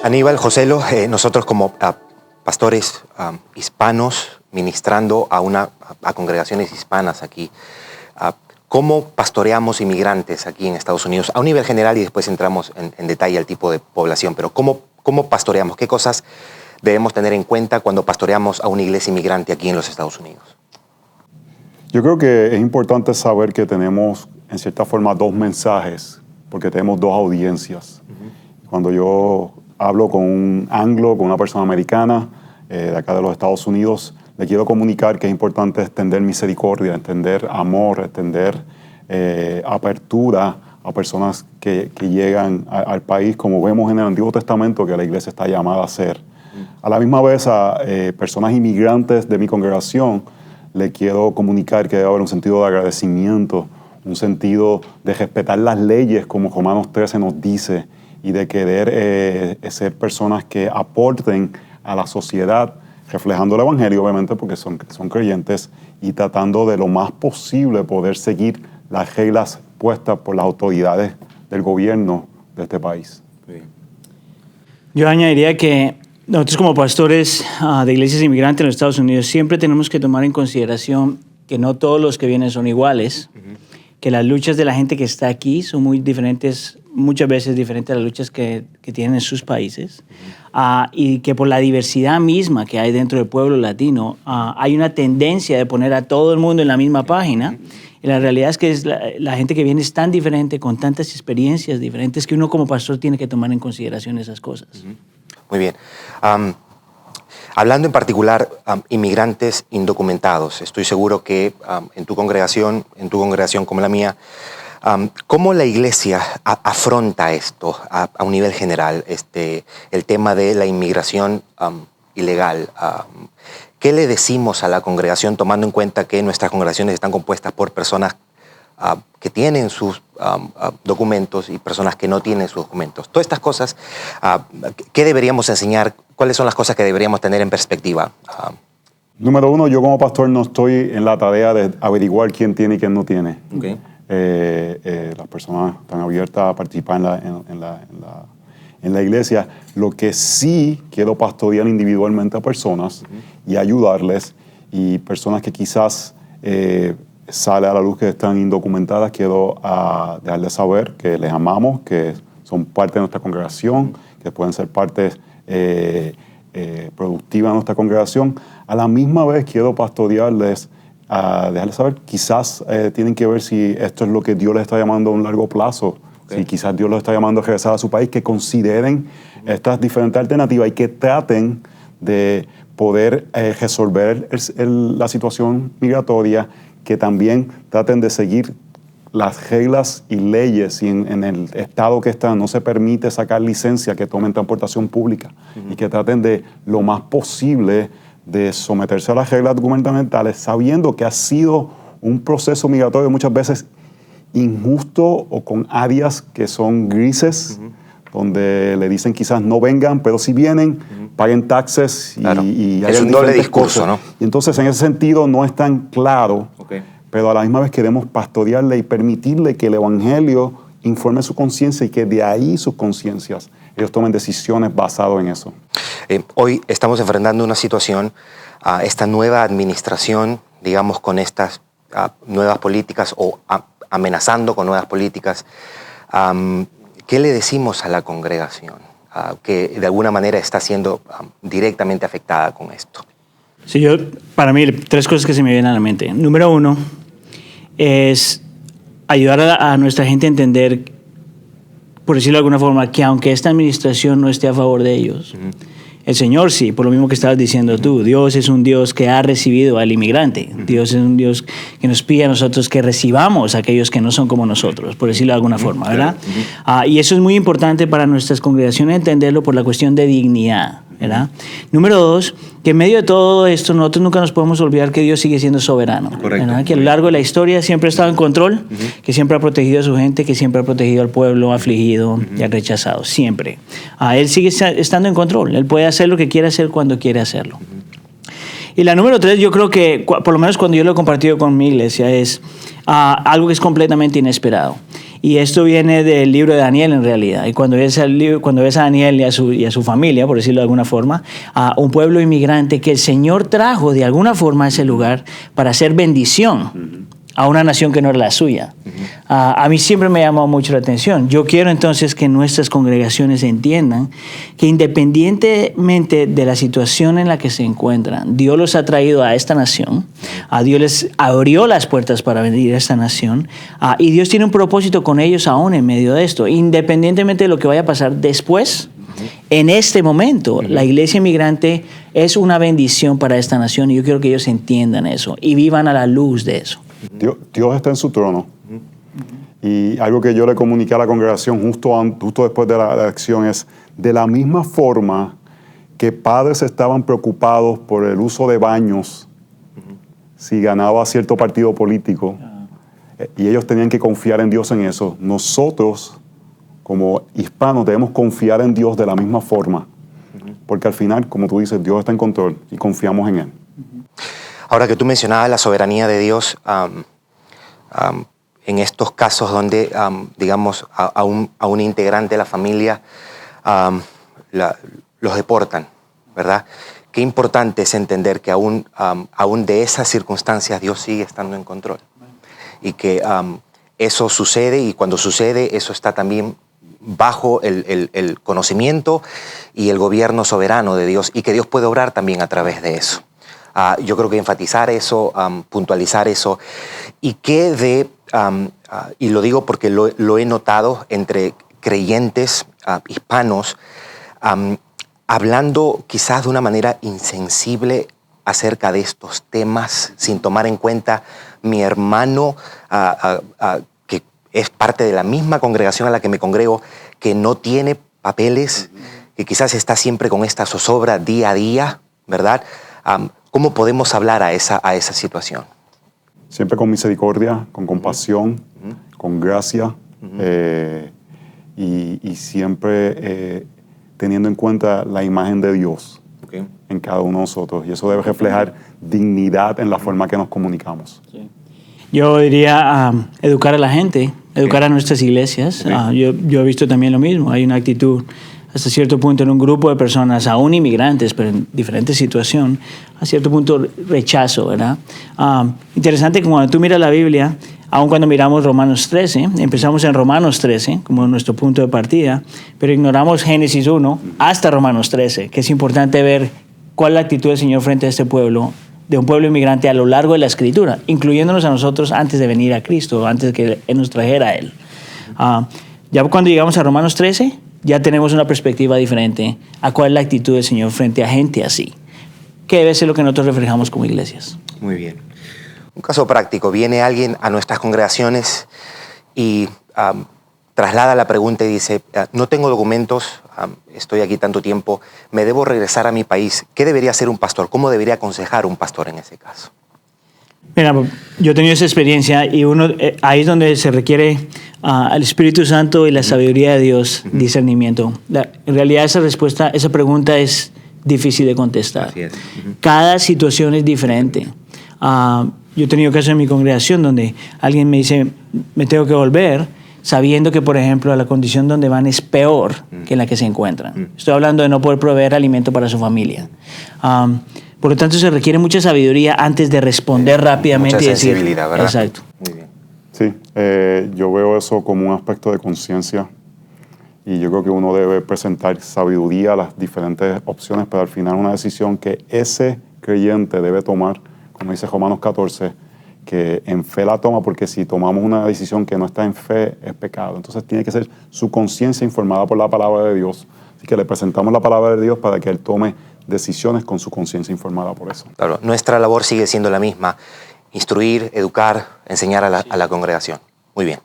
Aníbal, Joselo, nosotros como pastores hispanos ministrando a congregaciones hispanas aquí, ¿cómo pastoreamos inmigrantes aquí en Estados Unidos? A un nivel general y después entramos en detalle al tipo de población, pero ¿cómo pastoreamos? ¿Qué cosas debemos tener en cuenta cuando pastoreamos a una iglesia inmigrante aquí en los Estados Unidos? Yo creo que es importante saber que tenemos, en cierta forma, dos mensajes, porque tenemos dos audiencias. Cuando yo hablo con un anglo, con una persona americana de acá de los Estados Unidos, le quiero comunicar que es importante extender misericordia, extender amor, extender apertura a personas que llegan al país, como vemos en el Antiguo Testamento que la iglesia está llamada a hacer. A la misma vez a personas inmigrantes de mi congregación, le quiero comunicar que debe haber un sentido de agradecimiento, un sentido de respetar las leyes, como Romanos 13 nos dice, y de querer ser personas que aporten a la sociedad, reflejando el Evangelio, obviamente, porque son creyentes, y tratando de lo más posible poder seguir las reglas puestas por las autoridades del gobierno de este país. Yo añadiría que nosotros como pastores de iglesias inmigrantes en los Estados Unidos siempre tenemos que tomar en consideración que no todos los que vienen son iguales, que las luchas de la gente que está aquí son muy diferentes, muchas veces diferentes a las luchas que tienen en sus países, y que por la diversidad misma que hay dentro del pueblo latino, hay una tendencia de poner a todo el mundo en la misma página. Y la realidad es que la gente que viene es tan diferente, con tantas experiencias diferentes, que uno como pastor tiene que tomar en consideración esas cosas. Muy bien. Hablando en particular inmigrantes indocumentados, estoy seguro que en tu congregación como la mía, ¿cómo la iglesia afronta esto a un nivel general, el tema de la inmigración ilegal? ¿Qué le decimos a la congregación tomando en cuenta que nuestras congregaciones están compuestas por personas que tienen sus documentos y personas que no tienen sus documentos? Todas estas cosas, ¿qué deberíamos enseñar? ¿Cuáles son las cosas que deberíamos tener en perspectiva? Número uno, yo como pastor no estoy en la tarea de averiguar quién tiene y quién no tiene. Okay. Las personas están abiertas a participar en la iglesia. Lo que sí quiero pastorear individualmente a personas y ayudarles, y personas que quizás sale a la luz que están indocumentadas, quiero dejarles saber que les amamos, que son parte de nuestra congregación, que pueden ser parte productiva de nuestra congregación. A la misma vez quiero pastorearles, dejarles saber, quizás tienen que ver si esto es lo que Dios les está llamando a un largo plazo. Okay. Si quizás Dios los está llamando a regresar a su país, que consideren estas diferentes alternativas y que traten de poder resolver la situación migratoria, que también traten de seguir las reglas y leyes. Y en el estado que están no se permite sacar licencia que tomen transportación pública, y que traten de lo más posible de someterse a las reglas gubernamentales, sabiendo que ha sido un proceso migratorio muchas veces injusto o con áreas que son grises, donde le dicen quizás no vengan, pero si vienen, paguen taxes claro. y es un doble discurso, ¿no? Y entonces en ese sentido no es tan claro, pero a la misma vez queremos pastorearle y permitirle que el Evangelio informe su conciencia y que de ahí sus conciencias ellos tomen decisiones basadas en eso. Hoy estamos enfrentando una situación, esta nueva administración, digamos, con estas nuevas políticas o amenazando con nuevas políticas. ¿Qué le decimos a la congregación que de alguna manera está siendo directamente afectada con esto? Sí, para mí, tres cosas que se me vienen a la mente. Número uno es ayudar a nuestra gente a entender, por decirlo de alguna forma, que aunque esta administración no esté a favor de ellos, el Señor sí, por lo mismo que estabas diciendo tú. Dios es un Dios que ha recibido al inmigrante. Dios es un Dios que nos pide a nosotros que recibamos a aquellos que no son como nosotros, por decirlo de alguna forma, ¿verdad? Y eso es muy importante para nuestras congregaciones entenderlo por la cuestión de dignidad, ¿verdad? Número dos, que en medio de todo esto nosotros nunca nos podemos olvidar que Dios sigue siendo soberano. ¿Verdad? Que a lo largo de la historia siempre ha estado en control, que siempre ha protegido a su gente, que siempre ha protegido al pueblo afligido y al rechazado, siempre. Él sigue estando en control, Él puede hacer lo que quiere hacer cuando quiere hacerlo. Y la número tres, yo creo que, por lo menos cuando yo lo he compartido con mi iglesia, es algo que es completamente inesperado. Y esto viene del libro de Daniel en realidad. Y cuando ves a Daniel y a su familia, por decirlo de alguna forma, a un pueblo inmigrante que el Señor trajo de alguna forma a ese lugar para hacer bendición a una nación que no era la suya. A mí siempre me ha llamado mucho la atención. Yo quiero entonces que nuestras congregaciones entiendan que independientemente de la situación en la que se encuentran, Dios los ha traído a esta nación, a Dios les abrió las puertas para venir a esta nación, y Dios tiene un propósito con ellos aún en medio de esto, independientemente de lo que vaya a pasar después. En este momento, la iglesia inmigrante es una bendición para esta nación y yo quiero que ellos entiendan eso y vivan a la luz de eso. Dios está en su trono. Y algo que yo le comuniqué a la congregación justo después de la elección es, de la misma forma que padres estaban preocupados por el uso de baños si ganaba cierto partido político, y ellos tenían que confiar en Dios en eso, nosotros como hispanos debemos confiar en Dios de la misma forma, porque al final, como tú dices, Dios está en control y confiamos en Él. Ahora que tú mencionabas la soberanía de Dios, en estos casos donde, digamos, a un integrante de la familia los deportan, ¿verdad? Qué importante es entender que aún de esas circunstancias Dios sigue estando en control. Y que eso sucede, y cuando sucede, eso está también bajo el conocimiento y el gobierno soberano de Dios, y que Dios puede obrar también a través de eso. Yo creo que enfatizar eso, puntualizar eso, y que y lo digo porque lo he notado entre creyentes hispanos, hablando quizás de una manera insensible acerca de estos temas, sin tomar en cuenta mi hermano, que es parte de la misma congregación a la que me congrego, que no tiene papeles, que quizás está siempre con esta zozobra día a día, ¿verdad? ¿Cómo podemos hablar a esa situación? Siempre con misericordia, con compasión, con gracia, y siempre teniendo en cuenta la imagen de Dios en cada uno de nosotros. Y eso debe reflejar dignidad en la forma que nos comunicamos. Sí. Yo diría educar a la gente, educar a nuestras iglesias. Yo he visto también lo mismo. Hay una actitud hasta cierto punto en un grupo de personas, aún inmigrantes, pero en diferente situación, a cierto punto rechazo, ¿verdad? Interesante que cuando tú miras la Biblia, aun cuando miramos Romanos 13, empezamos en Romanos 13 como nuestro punto de partida, pero ignoramos Génesis 1 hasta Romanos 13, que es importante ver cuál es la actitud del Señor frente a este pueblo, de un pueblo inmigrante a lo largo de la Escritura, incluyéndonos a nosotros antes de venir a Cristo, antes de que Él nos trajera a Él. Ya cuando llegamos a Romanos 13, ya tenemos una perspectiva diferente a cuál es la actitud del Señor frente a gente así, que debe ser lo que nosotros reflejamos como iglesias. Muy bien. Un caso práctico. Viene alguien a nuestras congregaciones y traslada la pregunta y dice, no tengo documentos, estoy aquí tanto tiempo, me debo regresar a mi país. ¿Qué debería hacer un pastor? ¿Cómo debería aconsejar un pastor en ese caso? Mira, yo he tenido esa experiencia y ahí es donde se requiere al Espíritu Santo y la sabiduría de Dios, discernimiento. En realidad esa pregunta es difícil de contestar. Así es. Cada situación es diferente. Yo he tenido casos en mi congregación donde alguien me dice, me tengo que volver, sabiendo que, por ejemplo, la condición donde van es peor que en la que se encuentran. Estoy hablando de no poder proveer alimento para su familia. Por lo tanto, se requiere mucha sabiduría antes de responder rápidamente. Mucha y decir, sensibilidad, ¿verdad? Exacto. Muy bien. Sí, yo veo eso como un aspecto de conciencia, y yo creo que uno debe presentar sabiduría a las diferentes opciones, pero al final una decisión que ese creyente debe tomar, como dice Romanos 14, que en fe la toma, porque si tomamos una decisión que no está en fe, es pecado. Entonces tiene que ser su conciencia informada por la palabra de Dios. Así que le presentamos la palabra de Dios para que Él tome decisiones con su conciencia informada por eso. Claro, nuestra labor sigue siendo la misma: instruir, educar, enseñar a la congregación. Muy bien.